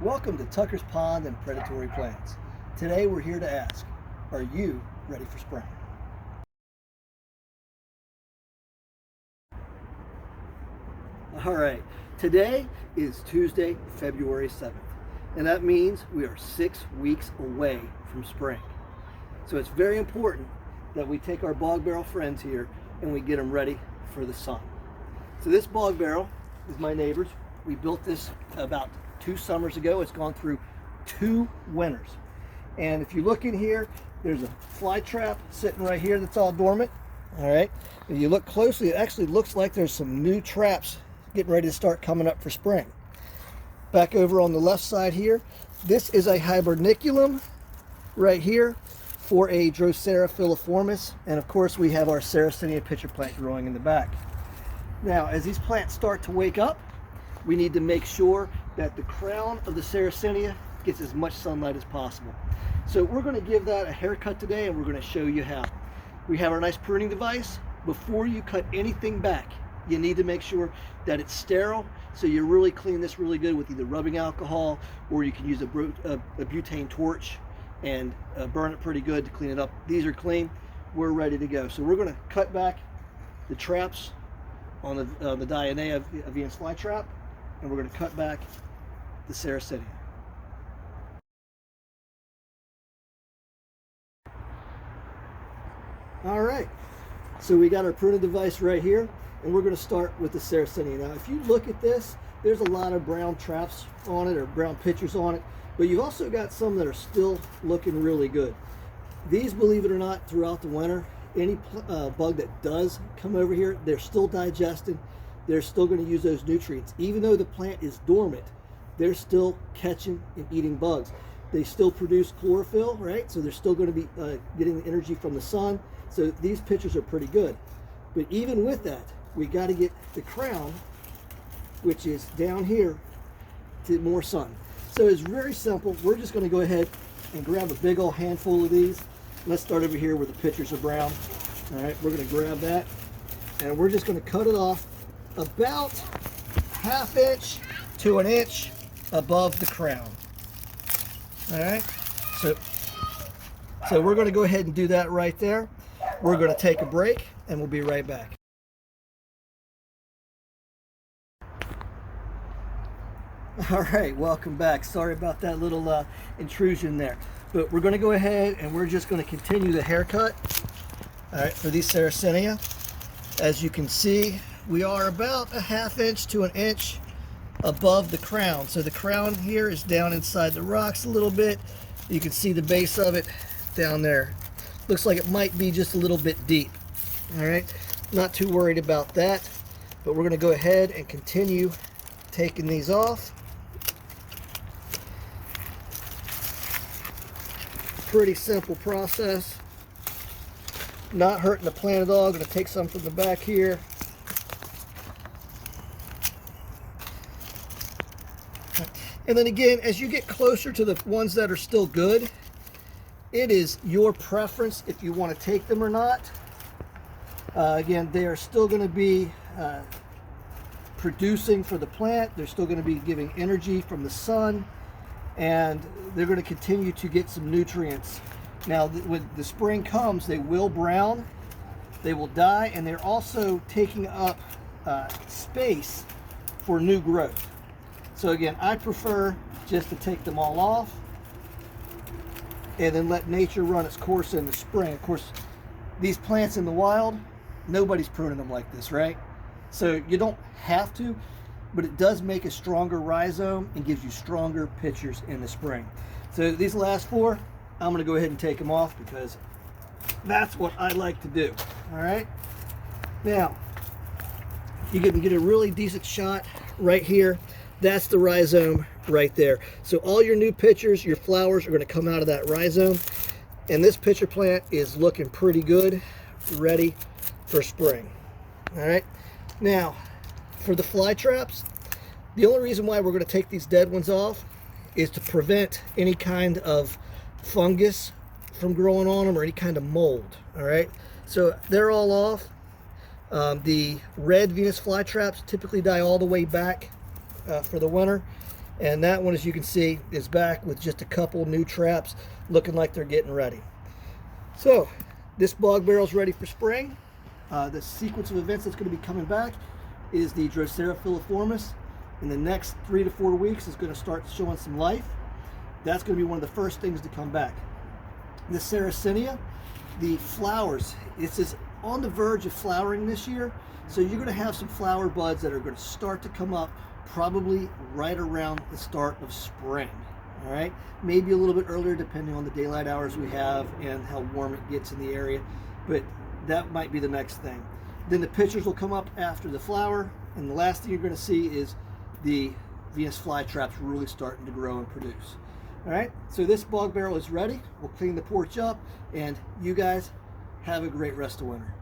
Welcome to Tucker's Pond and Predatory Plants. Today we're here to ask, are you ready for spring? All right, today is Tuesday, February 7th, and that means we are 6 weeks away from spring. So it's very important that we take our bog barrel friends here and we get them ready for the sun. So this bog barrel is my neighbor's. We built this about 2 summers ago. It's gone through 2 winters. And if you look in here, there's a fly trap sitting right here that's all dormant. All right. If you look closely, it actually looks like there's some new traps getting ready to start coming up for spring. Back over on the left side here, this is a hiberniculum right here for a Drosera filiformis. And of course, we have our Sarracenia pitcher plant growing in the back. Now, as these plants start to wake up, we need to make sure that the crown of the Sarracenia gets as much sunlight as possible. So we're going to give that a haircut today, and we're going to show you how. We have our nice pruning device. Before you cut anything back, you need to make sure that it's sterile. So you really clean this really good with either rubbing alcohol, or you can use a butane torch and burn it pretty good to clean it up. These are clean. We're ready to go. So we're going to cut back the traps on the Dionea Venus flytrap, and we're going to cut back the Sarracenia. All right, so we got our pruning device right here, and we're going to start with the Sarracenia. Now, if you look at this, there's a lot of brown traps on it, or brown pitchers on it, but you've also got some that are still looking really good. These, believe it or not, throughout the winter, any bug that does come over here, they're still digesting. They're still going to use those nutrients. Even though the plant is dormant, they're still catching and eating bugs. They still produce chlorophyll, right? So they're still going to be getting the energy from the sun. So these pitchers are pretty good. But even with that, we got to get the crown, which is down here, to more sun. So it's very simple. We're just going to go ahead and grab a big old handful of these. Let's start over here where the pitchers are brown. All right, we're going to grab that, and we're just going to cut it off about 1/2 inch to 1 inch above the crown. All right, so we're going to go ahead and do that right there. We're going to take a break, and we'll be right back. All right, welcome back. Sorry about that little intrusion there, but we're going to go ahead and we're just going to continue the haircut. All right, for these Sarracenia, as you can see, we are about 1/2 inch to 1 inch above the crown. So the crown here is down inside the rocks a little bit. You can see the base of it down there. Looks like it might be just a little bit deep. All right, not too worried about that, but we're going to go ahead and continue taking these off. Pretty simple process. Not hurting the plant at all. I'm going to take some from the back here. And then again, as you get closer to the ones that are still good, it is your preference if you want to take them or not. Again, they are still going to be producing for the plant. They're still going to be giving energy from the sun, and they're going to continue to get some nutrients. Now, when the spring comes, they will brown, they will die, and they're also taking up space for new growth. So again, I prefer just to take them all off and then let nature run its course in the spring. Of course, these plants in the wild, nobody's pruning them like this, right? So you don't have to, but it does make a stronger rhizome and gives you stronger pitchers in the spring. So these last 4, I'm going to go ahead and take them off because that's what I like to do. All right. Now, you can get a really decent shot right here. That's the rhizome right there. So all your new pitchers, your flowers are going to come out of that rhizome. And this pitcher plant is looking pretty good, ready for spring. All right. Now, for the fly traps, the only reason why we're going to take these dead ones off is to prevent any kind of fungus from growing on them or any kind of mold. All right. So they're all off. The red Venus flytraps typically die all the way back for the winter, And that one, as you can see, is back with just a couple new traps, looking like they're getting ready. So this bog barrel is ready for spring. The sequence of events that's going to be coming back is the Drosera filiformis. In the next 3 to 4 weeks is going to start showing some life. That's going to be one of the first things to come back. The Sarracenia, the flowers, it's on the verge of flowering this year, so you're going to have some flower buds that are going to start to come up probably right around the start of spring. All right, maybe a little bit earlier depending on the daylight hours we have and how warm it gets in the area, but that might be the next thing. Then the pitchers will come up after the flower, and the last thing you're going to see is the Venus flytraps really starting to grow and produce. All right, so this bog barrel is ready. We'll clean the porch up, and you guys have a great rest of winter.